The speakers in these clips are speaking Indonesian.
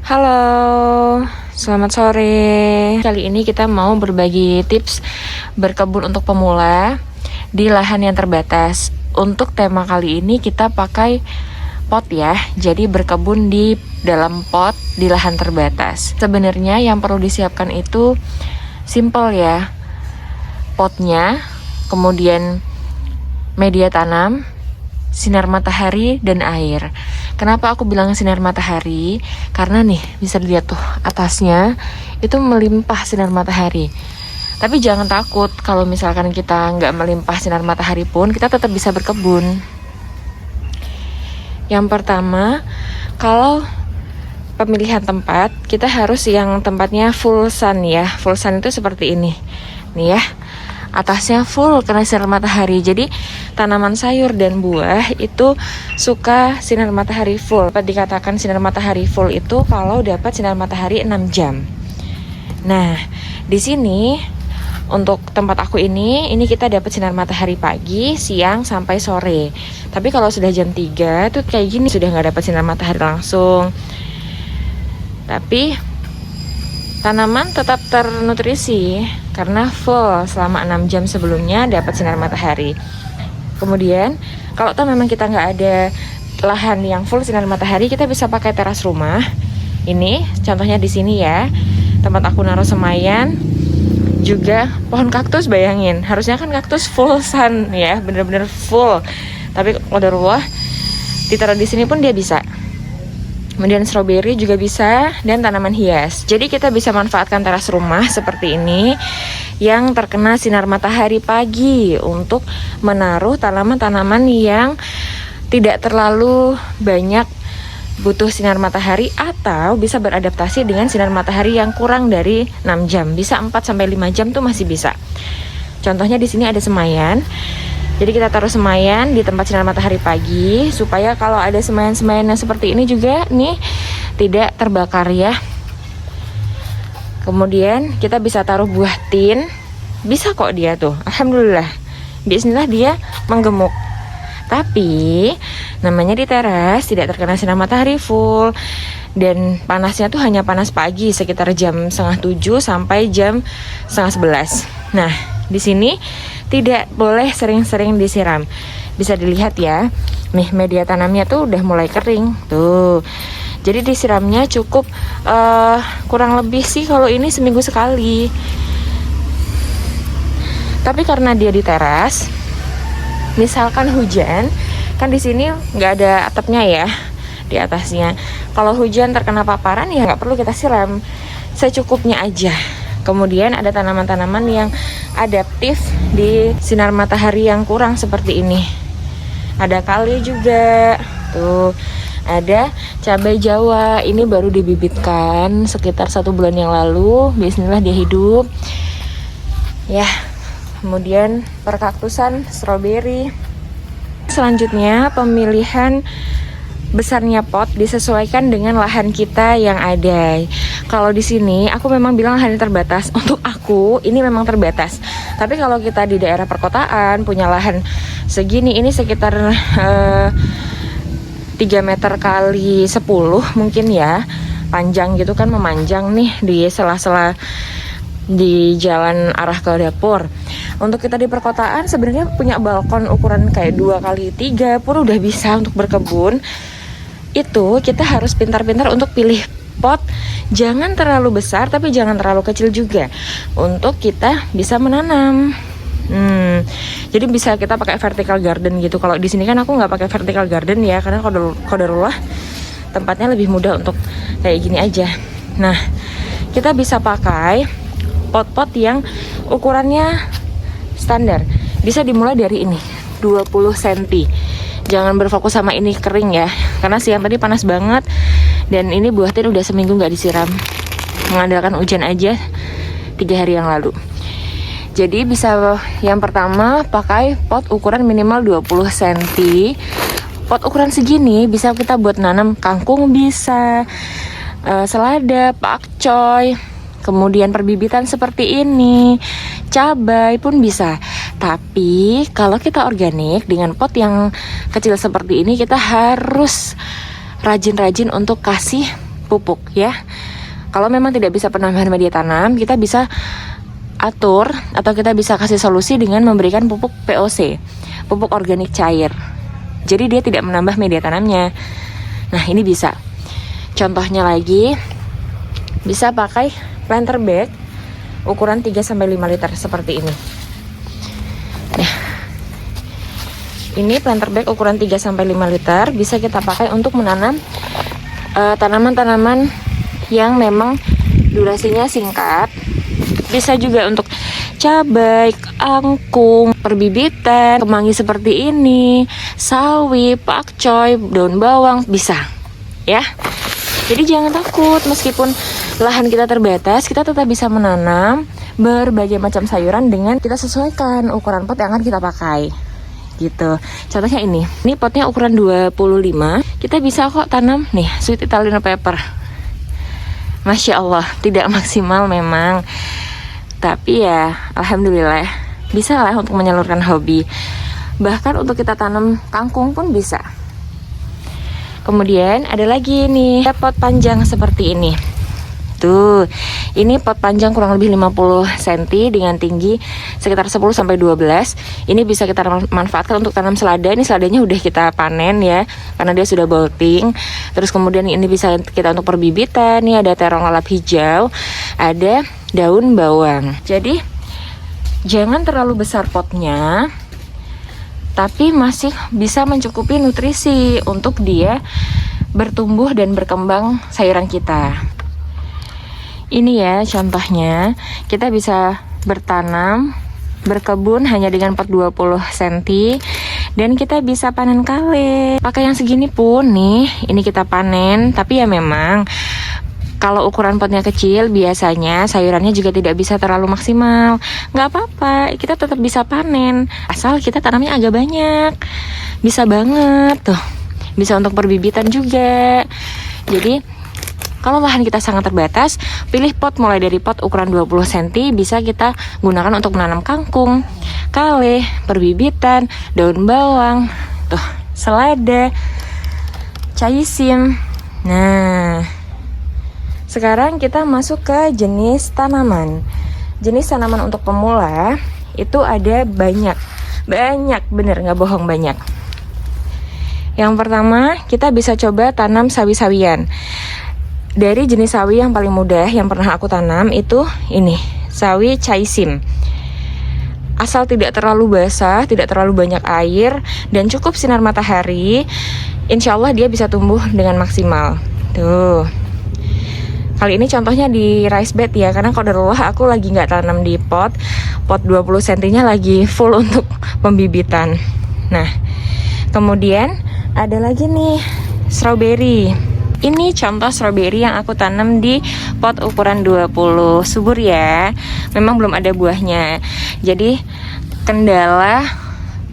Halo, selamat sore. Kali ini kita mau berbagi tips berkebun untuk pemula di lahan yang terbatas. Untuk tema kali ini kita pakai pot ya, jadi berkebun di dalam pot di lahan terbatas. Sebenarnya yang perlu disiapkan itu simple ya, potnya, kemudian media tanam, sinar matahari, dan air. Kenapa aku bilang sinar matahari? Karena nih, bisa dilihat tuh atasnya itu melimpah sinar matahari. Tapi jangan takut kalau misalkan kita nggak melimpah sinar matahari pun, kita tetap bisa berkebun. Yang pertama, kalau pemilihan tempat, kita harus yang tempatnya full sun ya. Full sun itu seperti ini. Nih ya, atasnya full kena sinar matahari. Jadi tanaman sayur dan buah itu suka sinar matahari full. Dapat dikatakan sinar matahari full itu kalau dapat sinar matahari 6 jam. Nah, di sini untuk tempat aku ini kita dapat sinar matahari pagi, siang, sampai sore. Tapi kalau sudah jam 3 tuh kayak gini, sudah nggak dapat sinar matahari langsung. Tapi tanaman tetap ternutrisi karena full selama 6 jam sebelumnya dapat sinar matahari. Kemudian kalau memang kita nggak ada lahan yang full sinar matahari, kita bisa pakai teras rumah. Ini contohnya di sini ya, tempat aku naruh semayan. Juga pohon kaktus, bayangin, harusnya kan kaktus full sun ya, bener-bener full. Tapi qadarullah ditaruh di sini pun dia bisa. Kemudian stroberi juga bisa, dan tanaman hias. Jadi kita bisa manfaatkan teras rumah seperti ini yang terkena sinar matahari pagi untuk menaruh tanaman-tanaman yang tidak terlalu banyak butuh sinar matahari, atau bisa beradaptasi dengan sinar matahari yang kurang dari 6 jam. Bisa 4-5 jam tuh masih bisa. Contohnya di sini ada semayan. Jadi kita taruh semayan di tempat sinar matahari pagi supaya kalau ada semayan-semayan yang seperti ini juga nih tidak terbakar ya. Kemudian kita bisa taruh buah tin. Bisa kok dia tuh, alhamdulillah. Bismillah dia menggemuk. Tapi namanya di teras, tidak terkena sinar matahari full. Dan panasnya tuh hanya panas pagi sekitar jam 6:30 sampai jam 10:30. Nah, di sini tidak boleh sering-sering disiram. Bisa dilihat ya, nih media tanamnya tuh udah mulai kering tuh. Jadi disiramnya cukup kurang lebih sih kalau ini seminggu sekali. Tapi karena dia di teras, misalkan hujan, kan di sini nggak ada atapnya ya di atasnya. Kalau hujan terkena paparan ya nggak perlu kita siram, secukupnya aja. Kemudian ada tanaman-tanaman yang adaptif di sinar matahari yang kurang seperti ini. Ada kali juga, tuh ada cabai Jawa. Ini baru dibibitkan sekitar 1 bulan yang lalu. Bismillah dia hidup. Ya, kemudian perkaktusan, stroberi. Selanjutnya pemilihan besarnya pot disesuaikan dengan lahan kita yang ada. Kalau di sini aku memang bilang lahan terbatas. Untuk aku ini memang terbatas. Tapi kalau kita di daerah perkotaan punya lahan segini, ini sekitar 3 meter kali 10 mungkin ya, panjang gitu kan, memanjang nih di sela-sela di jalan arah ke dapur. Untuk kita di perkotaan sebenarnya punya balkon ukuran kayak 2 kali 3 pun udah bisa untuk berkebun. Itu kita harus pintar-pintar untuk pilih pot, jangan terlalu besar tapi jangan terlalu kecil juga untuk kita bisa menanam. Jadi bisa kita pakai vertical garden gitu. Kalau di sini kan aku nggak pakai vertical garden ya, karena qadarullah tempatnya lebih mudah untuk kayak gini aja. Nah, kita bisa pakai pot-pot yang ukurannya standar. Bisa dimulai dari ini, 20 cm. Jangan berfokus sama ini kering ya, karena siang tadi panas banget. Dan ini buah tin udah seminggu nggak disiram, mengandalkan hujan aja 3 hari yang lalu. Jadi bisa yang pertama pakai pot ukuran minimal 20 cm. Pot ukuran segini bisa kita buat nanam kangkung, bisa selada, pakcoy, kemudian perbibitan seperti ini, cabai pun bisa. Tapi kalau kita organik dengan pot yang kecil seperti ini, kita harus rajin-rajin untuk kasih pupuk ya. Kalau memang tidak bisa penambahan media tanam, kita bisa atur atau kita bisa kasih solusi dengan memberikan pupuk POC, pupuk organik cair. Jadi dia tidak menambah media tanamnya. Nah, ini bisa. Contohnya lagi, bisa pakai planter bag ukuran 3-5 liter seperti ini. Nah, ini planter bag ukuran 3-5 liter bisa kita pakai untuk menanam tanaman-tanaman yang memang durasinya singkat. Bisa juga untuk cabai, kangkung, perbibitan, kemangi seperti ini, sawi, pakcoy, daun bawang, bisa ya. Jadi jangan takut, meskipun lahan kita terbatas, kita tetap bisa menanam berbagai macam sayuran dengan kita sesuaikan ukuran pot yang akan kita pakai gitu. Contohnya ini potnya ukuran 25, kita bisa kok tanam nih sweet Italian pepper. Masya Allah, tidak maksimal memang, tapi ya alhamdulillah bisa lah untuk menyalurkan hobi. Bahkan untuk kita tanam kangkung pun bisa. Kemudian ada lagi nih pot panjang seperti ini. Tuh, ini pot panjang kurang lebih 50 cm dengan tinggi sekitar 10-12. Ini bisa kita manfaatkan untuk tanam selada. Ini seladanya udah kita panen ya, karena dia sudah bolting. Terus kemudian ini bisa kita untuk perbibitan. Nih ada terong lalap hijau, ada daun bawang. Jadi jangan terlalu besar potnya, tapi masih bisa mencukupi nutrisi untuk dia bertumbuh dan berkembang sayuran kita. Ini ya contohnya, kita bisa bertanam, berkebun hanya dengan pot 20 cm, dan kita bisa panen kale. Pakai yang segini pun nih, ini kita panen, tapi ya memang kalau ukuran potnya kecil, biasanya sayurannya juga tidak bisa terlalu maksimal. Nggak apa-apa, kita tetap bisa panen, asal kita tanamnya agak banyak. Bisa banget tuh, bisa untuk perbibitan juga. Jadi kalau lahan kita sangat terbatas, pilih pot mulai dari pot ukuran 20 cm, bisa kita gunakan untuk menanam kangkung, kale, perbibitan, daun bawang, tuh, selada, caisim. Nah, sekarang kita masuk ke jenis tanaman. Jenis tanaman untuk pemula itu ada banyak bener, nggak bohong, banyak. Yang pertama, kita bisa coba tanam sawi-sawian. Dari jenis sawi yang paling mudah yang pernah aku tanam itu ini, sawi caisim. Asal tidak terlalu basah, tidak terlalu banyak air, dan cukup sinar matahari, insya Allah dia bisa tumbuh dengan maksimal. Tuh. Kali ini contohnya di rice bed ya, karena qadarullah aku lagi nggak tanam di pot 20 cm-nya lagi full untuk pembibitan. Nah, kemudian ada lagi nih strawberry. Ini contoh strawberry yang aku tanam di pot ukuran 20 subur ya. Memang belum ada buahnya. Jadi kendala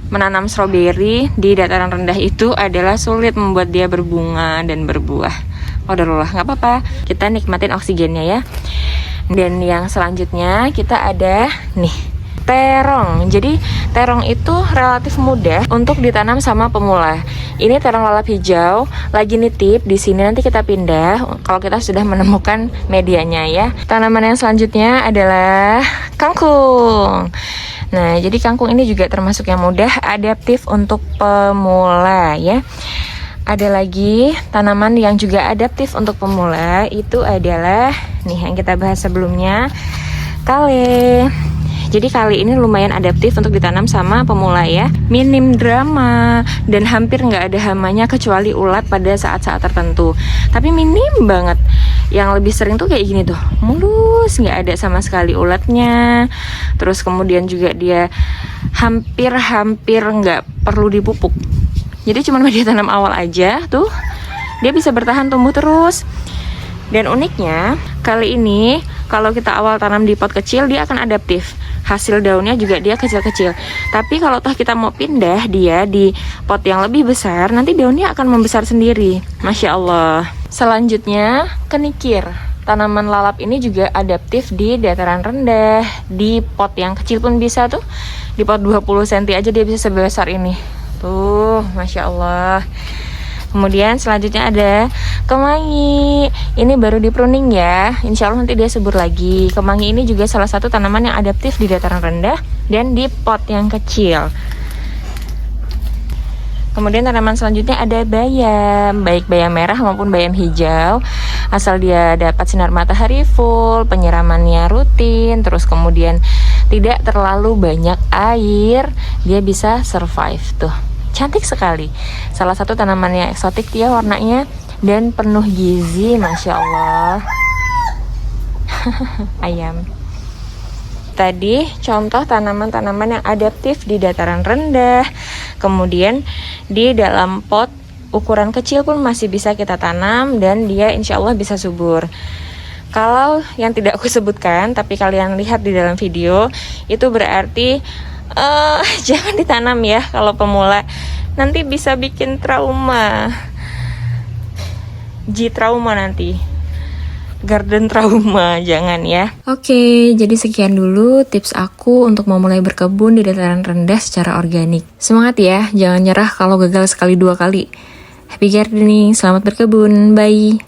menanam strawberry di dataran rendah itu adalah sulit membuat dia berbunga dan berbuah. Qadarullah, nggak apa-apa. Kita nikmatin oksigennya ya. Dan yang selanjutnya kita ada nih, terong. Jadi terong itu relatif mudah untuk ditanam sama pemula. Ini terong lalap hijau, lagi nitip di sini, nanti kita pindah kalau kita sudah menemukan medianya ya. Tanaman yang selanjutnya adalah kangkung. Nah, jadi kangkung ini juga termasuk yang mudah, adaptif untuk pemula ya. Ada lagi tanaman yang juga adaptif untuk pemula, itu adalah nih yang kita bahas sebelumnya, kale. Jadi kali ini lumayan adaptif untuk ditanam sama pemula ya. Minim drama dan hampir nggak ada hamanya kecuali ulat pada saat-saat tertentu. Tapi minim banget. Yang lebih sering tuh kayak gini tuh, mulus, nggak ada sama sekali ulatnya. Terus kemudian juga dia hampir nggak perlu dipupuk. Jadi cuma media tanam awal aja tuh, dia bisa bertahan tumbuh terus. Dan uniknya kali ini kalau kita awal tanam di pot kecil, dia akan adaptif. Hasil daunnya juga dia kecil-kecil. Tapi kalau toh kita mau pindah dia di pot yang lebih besar, nanti daunnya akan membesar sendiri. Masya Allah. Selanjutnya, kenikir. Tanaman lalap ini juga adaptif di dataran rendah. Di pot yang kecil pun bisa tuh. Di pot 20 cm aja dia bisa sebesar ini. Tuh, Masya Allah. Kemudian selanjutnya ada kemangi. Ini baru di pruning ya. Insya Allah nanti dia subur lagi. Kemangi ini juga salah satu tanaman yang adaptif di dataran rendah dan di pot yang kecil. Kemudian tanaman selanjutnya ada bayam, baik bayam merah maupun bayam hijau. Asal dia dapat sinar matahari full, penyiramannya rutin, terus kemudian tidak terlalu banyak air, dia bisa survive tuh. Cantik sekali. Salah satu tanaman yang eksotik dia warnanya dan penuh gizi, Masya Allah. Ayam. Tadi contoh tanaman-tanaman yang adaptif di dataran rendah, kemudian di dalam pot ukuran kecil pun masih bisa kita tanam dan dia insya Allah bisa subur. Kalau yang tidak aku sebutkan tapi kalian lihat di dalam video, itu berarti jangan ditanam ya kalau pemula, nanti bisa bikin trauma, trauma nanti. Garden trauma, jangan ya. Oke, jadi sekian dulu tips aku untuk memulai berkebun di dataran rendah secara organik. Semangat ya, jangan nyerah kalau gagal sekali dua kali. Happy gardening, selamat berkebun, bye.